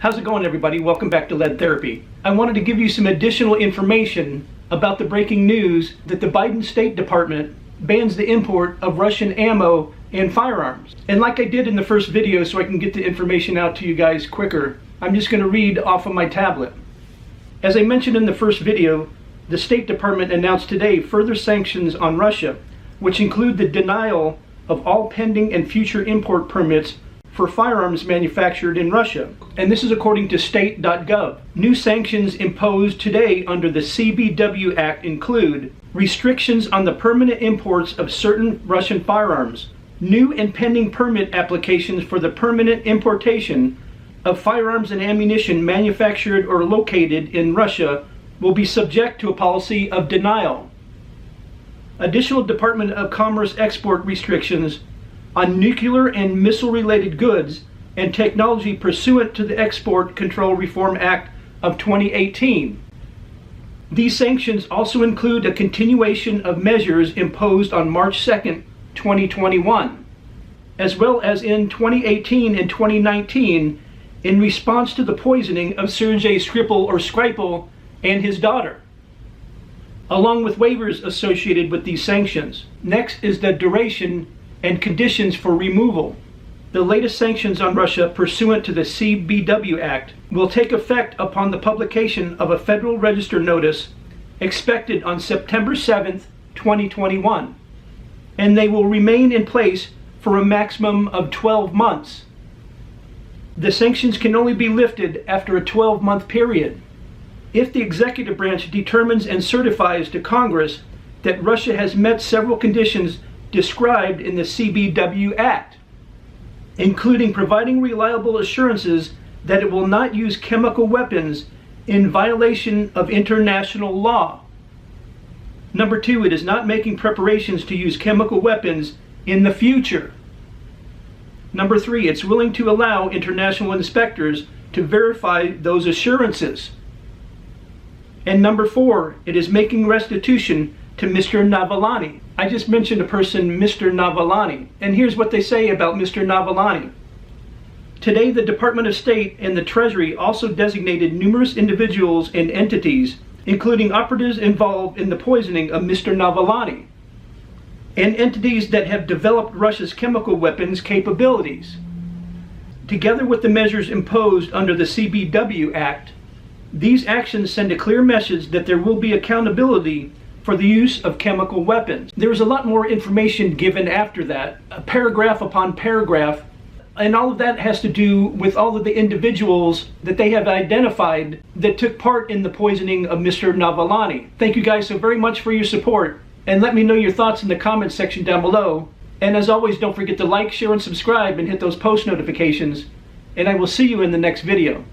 How's it going, everybody? Welcome back to Lead Therapy. I wanted to give you some additional information about the breaking news that the Biden State Department bans the import of Russian ammo and firearms. And like I did in the first video, so I can get the information out to you guys quicker, I'm just going to read off of my tablet. As I mentioned in the first video, the State Department announced today further sanctions on Russia, which include the denial of all pending and future import permits for firearms manufactured in Russia. And this is according to state.gov. New sanctions imposed today under the CBW Act include restrictions on the permanent imports of certain Russian firearms, new and pending permit applications for the permanent importation of firearms and ammunition manufactured or located in Russia will be subject to a policy of denial. Additional Department of Commerce export restrictions on nuclear and missile-related goods and technology pursuant to the Export Control Reform Act of 2018. These sanctions also include a continuation of measures imposed on March 2nd, 2021, as well as in 2018 and 2019 in response to the poisoning of Sergei Skripal and his daughter, along with waivers associated with these sanctions. Next is the duration and conditions for removal. The latest sanctions on Russia pursuant to the CBW Act will take effect upon the publication of a Federal Register notice expected on September 7th, 2021, and they will remain in place for a maximum of 12 months. The sanctions can only be lifted after a 12-month period. If the executive branch determines and certifies to Congress that Russia has met several conditions described in the CBW Act, including providing reliable assurances that it will not use chemical weapons in violation of international law. Number 2, it is not making preparations to use chemical weapons in the future. Number 3, it's willing to allow international inspectors to verify those assurances. And number 4, it is making restitution to Mr. Navalny. I just mentioned a person, Mr. Navalny, and here's what they say about Mr. Navalny. Today, the Department of State and the Treasury also designated numerous individuals and entities, including operatives involved in the poisoning of Mr. Navalny, and entities that have developed Russia's chemical weapons capabilities. Together with the measures imposed under the CBW Act, these actions send a clear message that there will be accountability for the use of chemical weapons. There is a lot more information given after that, paragraph upon paragraph, and all of that has to do with all of the individuals that they have identified that took part in the poisoning of Mr. Navalny. Thank you guys so very much for your support, and let me know your thoughts in the comments section down below. And as always, don't forget to like, share, and subscribe, and hit those post notifications, and I will see you in the next video.